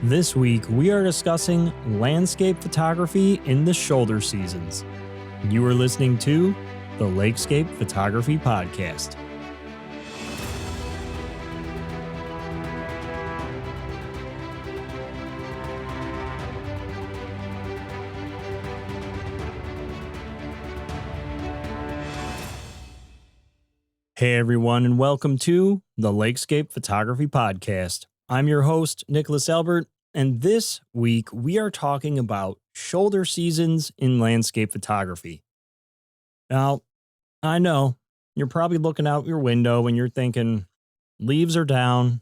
This week, we are discussing landscape photography in the shoulder seasons. You are listening to the LAKESCAPE Photography Podcast. Hey everyone, and welcome to the LAKESCAPE Photography Podcast. I'm your host, Nicholas Albert, and this week we are talking about shoulder seasons in landscape photography. Now, I know you're probably looking out your window and you're thinking, leaves are down,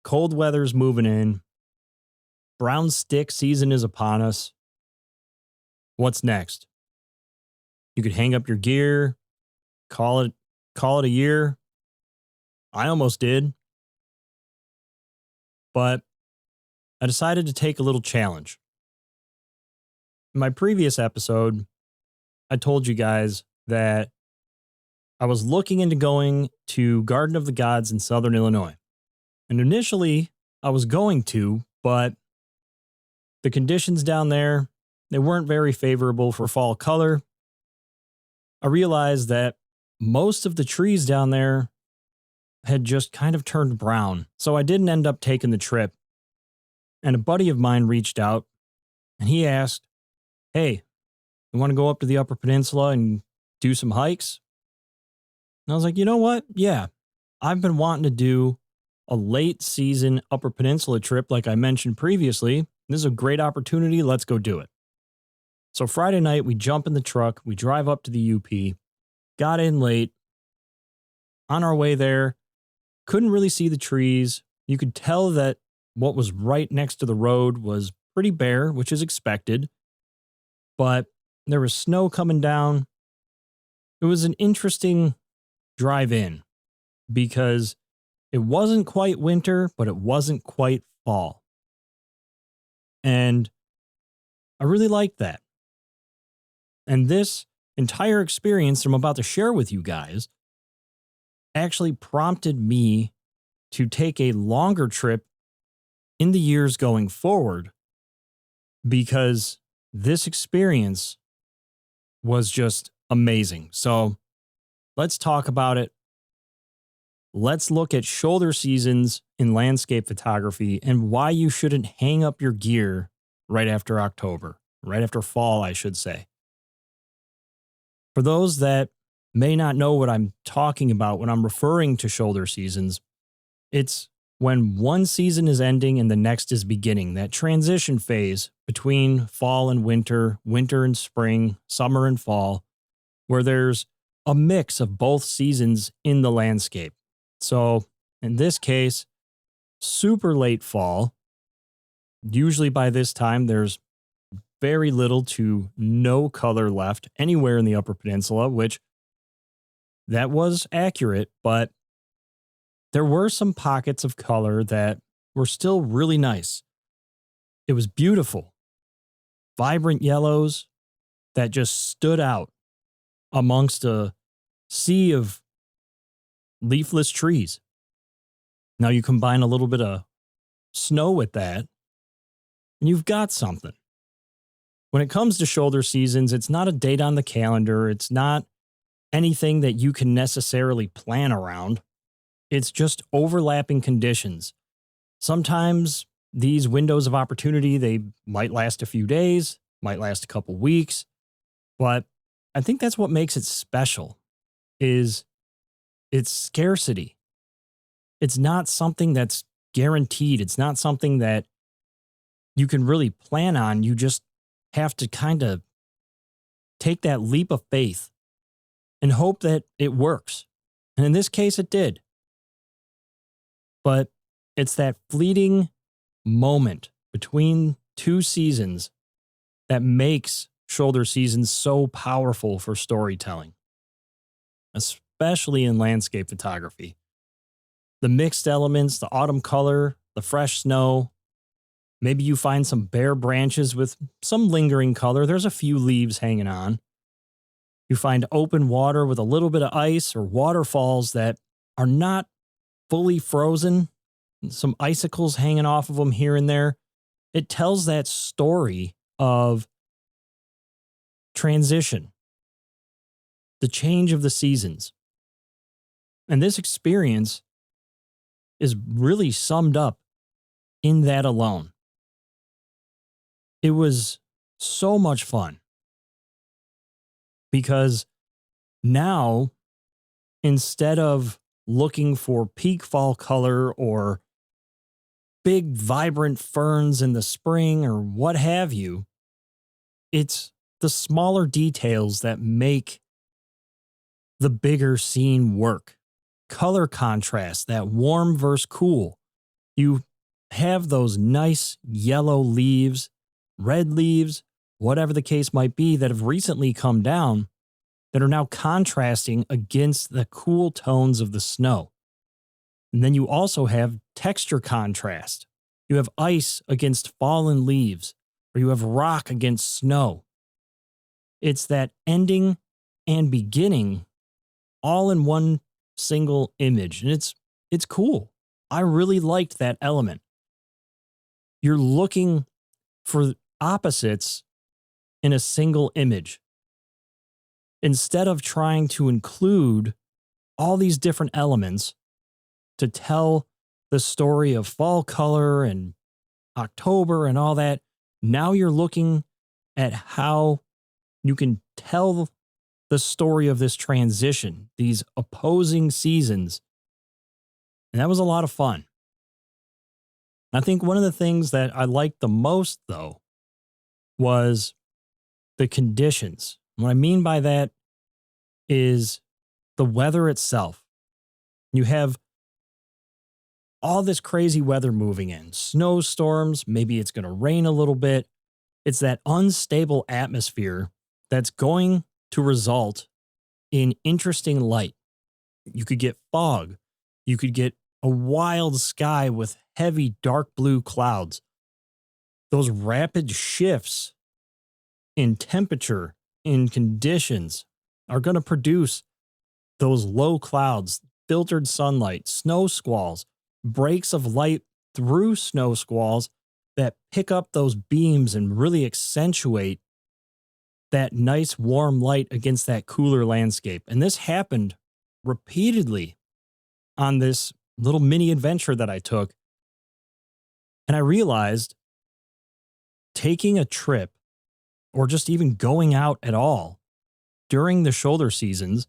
cold weather's moving in, brown stick season is upon us. What's next? You could hang up your gear, call it a year. I almost did. But I decided to take a little challenge. In my previous episode, I told you guys that I was looking into going to Garden of the Gods in Southern Illinois. And initially, I was going to, but the conditions down there, they weren't very favorable for fall color. I realized that most of the trees down there had just kind of turned brown, so I didn't end up taking the trip. And a buddy of mine reached out and he asked, hey, you want to go up to the Upper Peninsula and do some hikes? And I was like, you know what? Yeah, I've been wanting to do a late season Upper Peninsula trip like I mentioned previously. This is a great opportunity. Let's go do it. So Friday night, we jump in the truck, we drive up to the UP, got in late. On our way there, couldn't really see the trees. You could tell that what was right next to the road was pretty bare, which is expected. But there was snow coming down. It was an interesting drive in because it wasn't quite winter, but it wasn't quite fall. And I really liked that. And this entire experience I'm about to share with you guys actually prompted me to take a longer trip in the years going forward because this experience was just amazing. So let's talk about it. Let's look at shoulder seasons in landscape photography and why you shouldn't hang up your gear right after October, right after fall, I should say. For those that may not know what I'm talking about when I'm referring to shoulder seasons, it's when one season is ending and the next is beginning, that transition phase between fall and winter, winter and spring, summer and fall, where there's a mix of both seasons in the landscape. So in this case, super late fall. Usually by this time, there's very little to no color left anywhere in the Upper Peninsula, which that was accurate, but there were some pockets of color that were still really nice. It was beautiful. Vibrant yellows that just stood out amongst a sea of leafless trees. Now you combine a little bit of snow with that, and you've got something. When it comes to shoulder seasons, it's not a date on the calendar. It's not anything that you can necessarily plan around. It's just overlapping conditions. Sometimes these windows of opportunity, they might last a few days, might last a couple weeks, but I think that's what makes it special is its scarcity. It's not something that's guaranteed. It's not something that you can really plan on. You just have to kind of take that leap of faith and hope that it works. And in this case, it did. But it's that fleeting moment between two seasons that makes shoulder seasons so powerful for storytelling, especially in landscape photography. The mixed elements, the autumn color, the fresh snow. Maybe you find some bare branches with some lingering color. There's a few leaves hanging on. You find open water with a little bit of ice or waterfalls that are not fully frozen, some icicles hanging off of them here and there. It tells that story of transition, the change of the seasons. And this experience is really summed up in that alone. It was so much fun because now, instead of looking for peak fall color or big vibrant ferns in the spring or what have you, it's the smaller details that make the bigger scene work. Color contrast, that warm versus cool. You have those nice yellow leaves, red leaves, whatever the case might be, that have recently come down that are now contrasting against the cool tones of the snow. And then you also have texture contrast. You have ice against fallen leaves, or you have rock against snow. It's that ending and beginning all in one single image. And it's cool. I really liked that element. You're looking for opposites in a single image, instead of trying to include all these different elements to tell the story of fall color and October and all that. Now you're looking at how you can tell the story of this transition, these opposing seasons. And that was a lot of fun. I think one of the things that I liked the most, though, was the conditions. What I mean by that is the weather itself. You have all this crazy weather moving in, snowstorms, maybe it's going to rain a little bit. It's that unstable atmosphere that's going to result in interesting light. You could get fog. You could get a wild sky with heavy dark blue clouds. Those rapid shifts in temperature, in conditions, are going to produce those low clouds, filtered sunlight, snow squalls, breaks of light through snow squalls that pick up those beams and really accentuate that nice warm light against that cooler landscape. And this happened repeatedly on this little mini adventure that I took. And I realized taking a trip or just even going out at all during the shoulder seasons,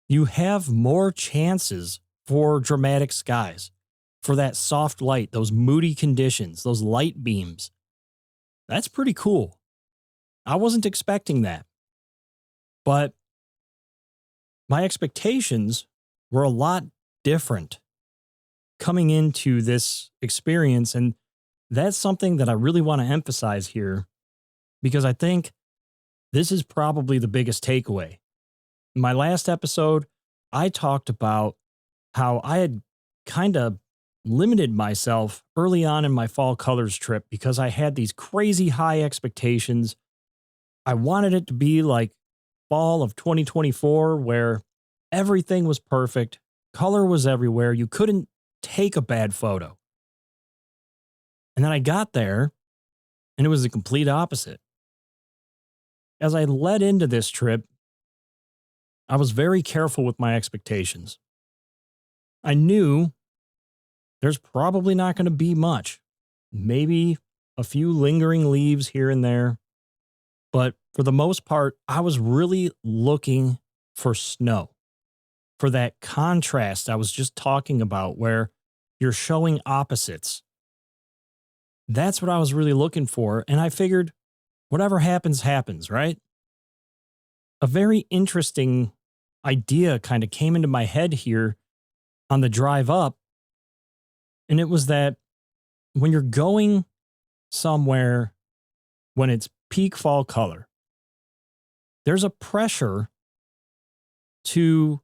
you have more chances for dramatic skies, for that soft light, those moody conditions, those light beams. That's pretty cool. I wasn't expecting that. But my expectations were a lot different coming into this experience. And that's something that I really want to emphasize here, because I think this is probably the biggest takeaway. In my last episode, I talked about how I had kind of limited myself early on in my fall colors trip because I had these crazy high expectations. I wanted it to be like fall of 2024, where everything was perfect, color was everywhere, you couldn't take a bad photo. And then I got there, and it was the complete opposite. As I led into this trip, I was very careful with my expectations. I knew there's probably not going to be much, maybe a few lingering leaves here and there. But for the most part, I was really looking for snow, for that contrast I was just talking about, where you're showing opposites. That's what I was really looking for. And I figured whatever happens, happens, right? A very interesting idea kind of came into my head here on the drive up. And it was that when you're going somewhere when it's peak fall color, there's a pressure to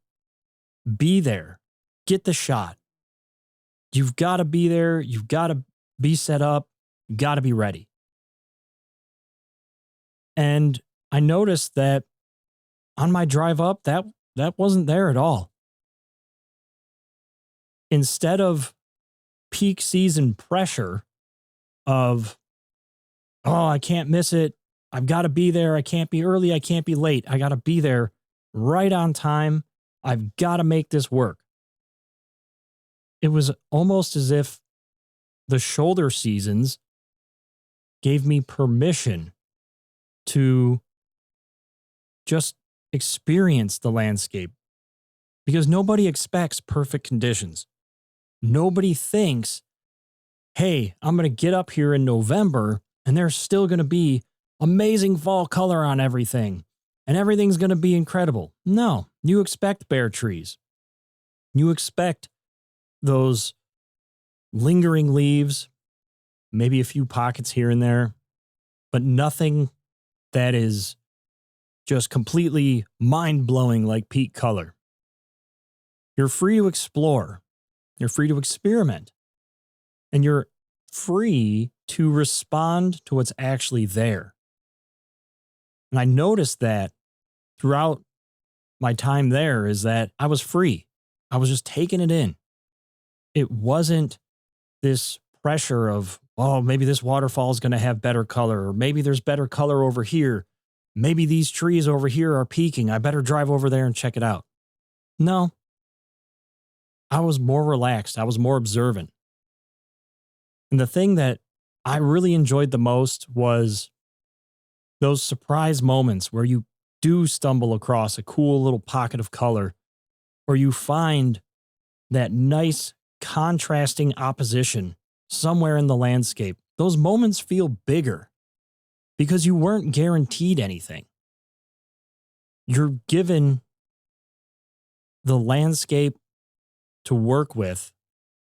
be there, get the shot. You've got to be there. You've got to be set up. You got to be ready. And I noticed that on my drive up, that wasn't there at all. Instead of peak season pressure of oh, I can't miss it. I've got to be there. I can't be early. I can't be late. I got to be there right on time. I've got to make this work. It was almost as if the shoulder seasons gave me permission to just experience the landscape because nobody expects perfect conditions. Nobody thinks, hey, I'm going to get up here in November and there's still going to be amazing fall color on everything and everything's going to be incredible. No, you expect bare trees. You expect those lingering leaves, maybe a few pockets here and there, but nothing that is just completely mind-blowing like peak color. You're free to explore. You're free to experiment. And you're free to respond to what's actually there. And I noticed that throughout my time there is that I was free. I was just taking it in. It wasn't this pressure of, oh, maybe this waterfall is going to have better color, or maybe there's better color over here. Maybe these trees over here are peaking. I better drive over there and check it out. No. I was more relaxed. I was more observant. And the thing that I really enjoyed the most was those surprise moments where you do stumble across a cool little pocket of color, or you find that nice contrasting opposition somewhere in the landscape. Those moments feel bigger because you weren't guaranteed anything. You're given the landscape to work with.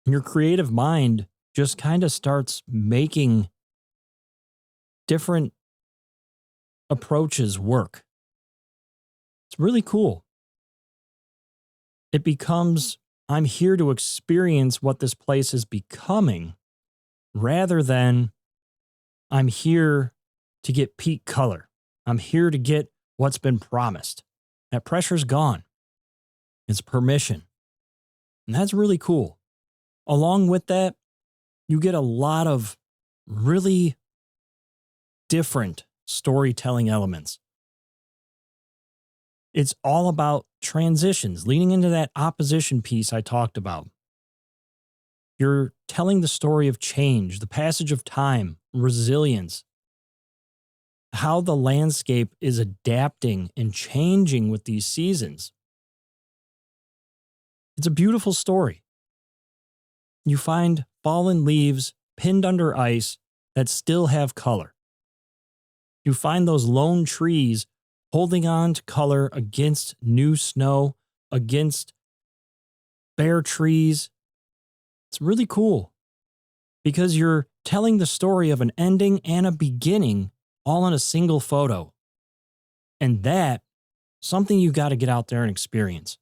Your creative mind just kind of starts making different approaches work. It's really cool. It becomes, I'm here to experience what this place is becoming, rather than I'm here to get peak color. I'm here to get what's been promised. That pressure's gone. It's permission. And that's really cool. Along with that, you get a lot of really different storytelling elements. It's all about transitions, leaning into that opposition piece I talked about. You're telling the story of change, the passage of time, resilience, how the landscape is adapting and changing with these seasons. It's a beautiful story. You find fallen leaves pinned under ice that still have color. You find those lone trees holding on to color against new snow, against bare trees. It's really cool because you're telling the story of an ending and a beginning all in a single photo. And that's something you got to get out there and experience.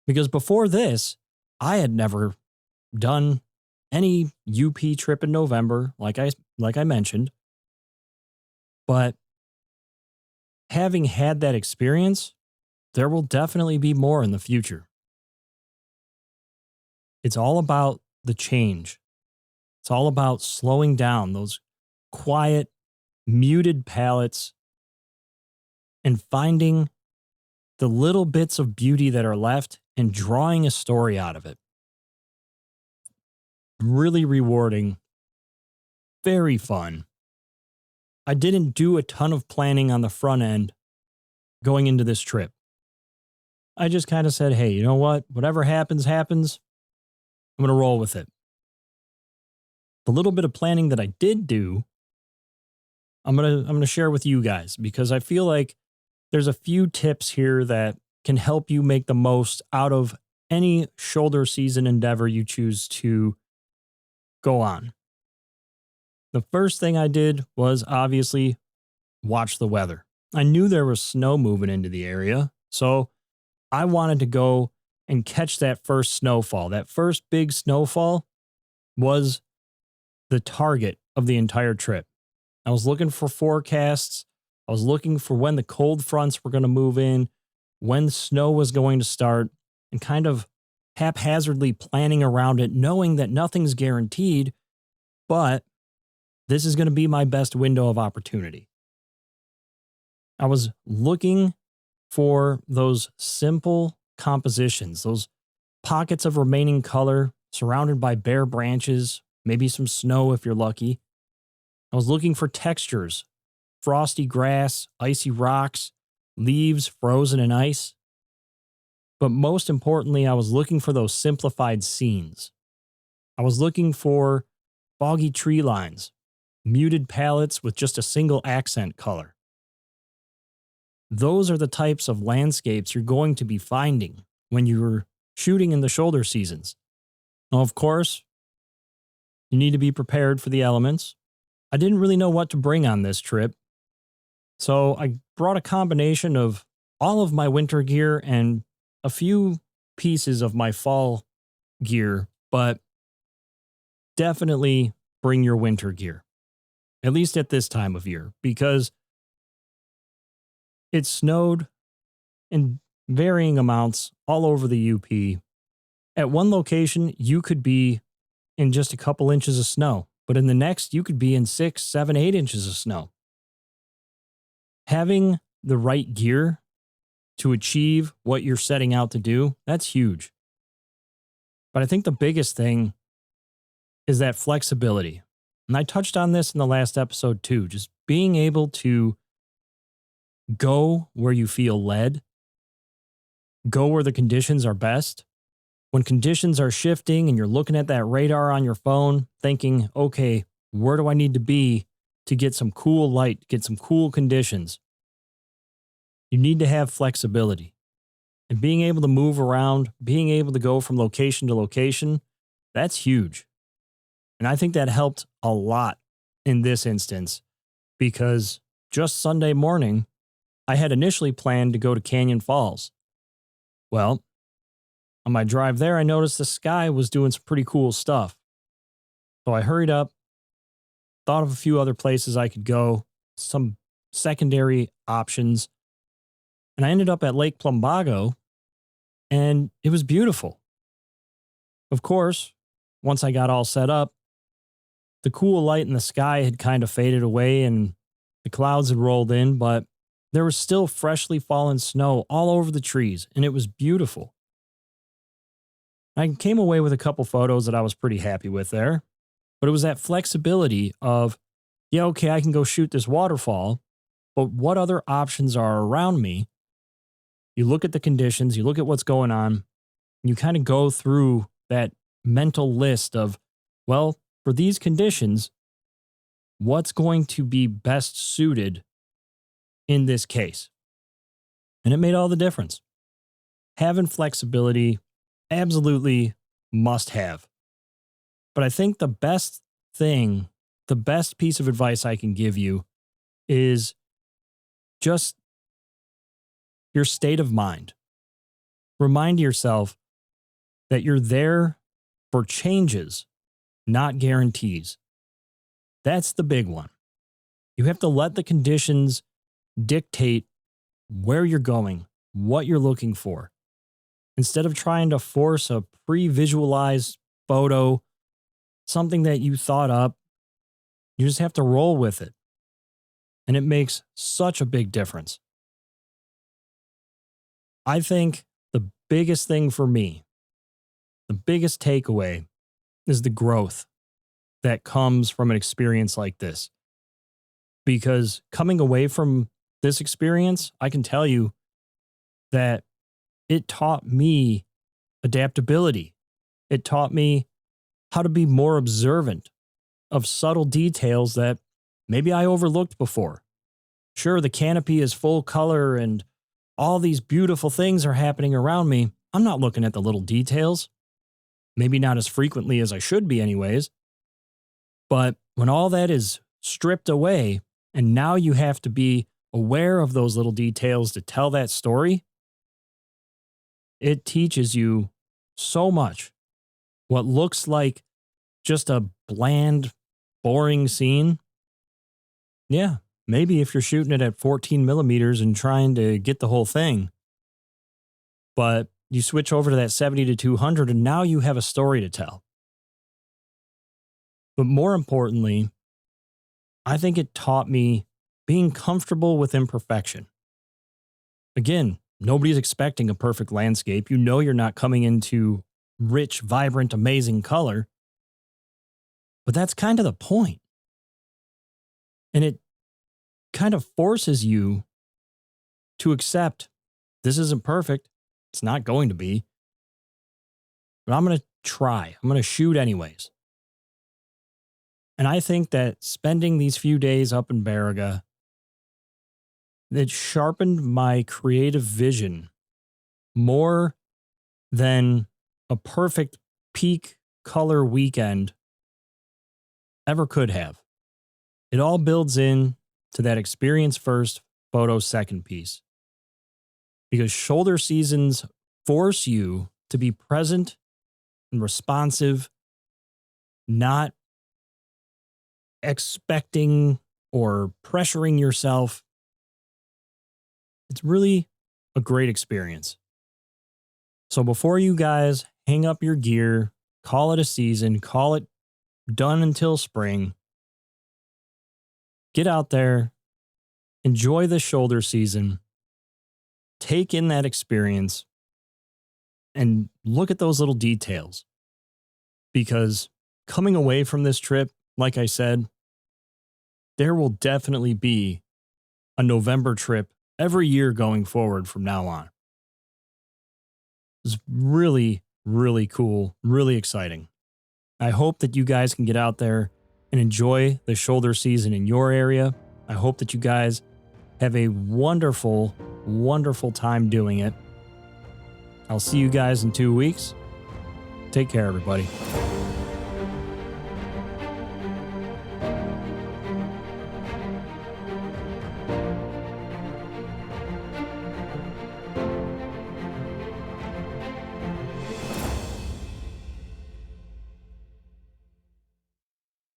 Because before this, I had never done any UP trip in November, like I mentioned. But having had that experience, there will definitely be more in the future. It's all about the change. It's all about slowing down those quiet, muted palettes and finding the little bits of beauty that are left and drawing a story out of it. Really rewarding. Very fun. I didn't do a ton of planning on the front end going into this trip. I just kind of said, hey, you know what? Whatever happens, happens. I'm going to roll with it. The little bit of planning that I did do, I'm going to share with you guys because I feel like there's a few tips here that can help you make the most out of any shoulder season endeavor you choose to go on. The first thing I did was obviously watch the weather. I knew there was snow moving into the area, so I wanted to go and catch that first snowfall. That first big snowfall was the target of the entire trip. I was looking for forecasts. I was looking for when the cold fronts were going to move in, when snow was going to start, and kind of haphazardly planning around it, knowing that nothing's guaranteed, but this is going to be my best window of opportunity. I was looking for those simple compositions, those pockets of remaining color surrounded by bare branches, maybe some snow if you're lucky. I was looking for textures, frosty grass, icy rocks, leaves frozen in ice. But most importantly, I was looking for those simplified scenes. I was looking for foggy tree lines, muted palettes with just a single accent color. Those are the types of landscapes you're going to be finding when you're shooting in the shoulder seasons. Now, of course, you need to be prepared for the elements. I didn't really know what to bring on this trip, so I brought a combination of all of my winter gear and a few pieces of my fall gear, but definitely bring your winter gear, at least at this time of year, because it snowed in varying amounts all over the UP. At one location, you could be in just a couple inches of snow, but in the next, you could be in 6, 7, 8 inches of snow. Having the right gear to achieve what you're setting out to do, that's huge. But I think the biggest thing is that flexibility. And I touched on this in the last episode too, just being able to go where you feel led, go where the conditions are best. When conditions are shifting and you're looking at that radar on your phone, thinking, okay, where do I need to be to get some cool light, get some cool conditions? You need to have flexibility. And being able to move around, being able to go from location to location, that's huge. And I think that helped a lot in this instance because just Sunday morning, I had initially planned to go to Canyon Falls. Well, on my drive there, I noticed the sky was doing some pretty cool stuff. So I hurried up, thought of a few other places I could go, some secondary options, and I ended up at Lake Plumbago, and it was beautiful. Of course, once I got all set up, the cool light in the sky had kind of faded away and the clouds had rolled in, but there was still freshly fallen snow all over the trees, and it was beautiful. I came away with a couple photos that I was pretty happy with there, but it was that flexibility of, yeah, okay, I can go shoot this waterfall, but what other options are around me? You look at the conditions, you look at what's going on, and you kind of go through that mental list of, well, for these conditions, what's going to be best suited in this case? And it made all the difference. Having flexibility, absolutely must have. But I think the best thing, the best piece of advice I can give you is just your state of mind. Remind yourself that you're there for changes, not guarantees. That's the big one. You have to let the conditions dictate where you're going, what you're looking for. Instead of trying to force a pre-visualized photo, something that you thought up, you just have to roll with it. And it makes such a big difference. I think the biggest thing for me, the biggest takeaway is the growth that comes from an experience like this. Because coming away from this experience, I can tell you that it taught me adaptability. It taught me how to be more observant of subtle details that maybe I overlooked before. Sure, the canopy is full color and all these beautiful things are happening around me. I'm not looking at the little details. Maybe not as frequently as I should be anyways. But when all that is stripped away and now you have to be aware of those little details to tell that story, it teaches you so much. What looks like just a bland, boring scene, yeah, maybe if you're shooting it at 14 millimeters and trying to get the whole thing, but you switch over to that 70 to 200 and now you have a story to tell. But more importantly, I think it taught me being comfortable with imperfection. Again, nobody's expecting a perfect landscape. You know you're not coming into rich, vibrant, amazing color. But that's kind of the point. And it kind of forces you to accept this isn't perfect. It's not going to be. But I'm going to try. I'm going to shoot anyways. And I think that spending these few days up in Baraga, it sharpened my creative vision more than a perfect peak color weekend ever could have. It all builds in to that experience first, photo second piece. Because shoulder seasons force you to be present and responsive, not expecting or pressuring yourself. It's really a great experience. So before you guys hang up your gear, call it a season, call it done until spring, get out there, enjoy the shoulder season, take in that experience, and look at those little details. Because coming away from this trip, like I said, there will definitely be a November trip every year going forward from now on. It's really, really cool, really exciting. I hope that you guys can get out there and enjoy the shoulder season in your area. I hope that you guys have a wonderful, wonderful time doing it. I'll see you guys in 2 weeks. Take care, everybody.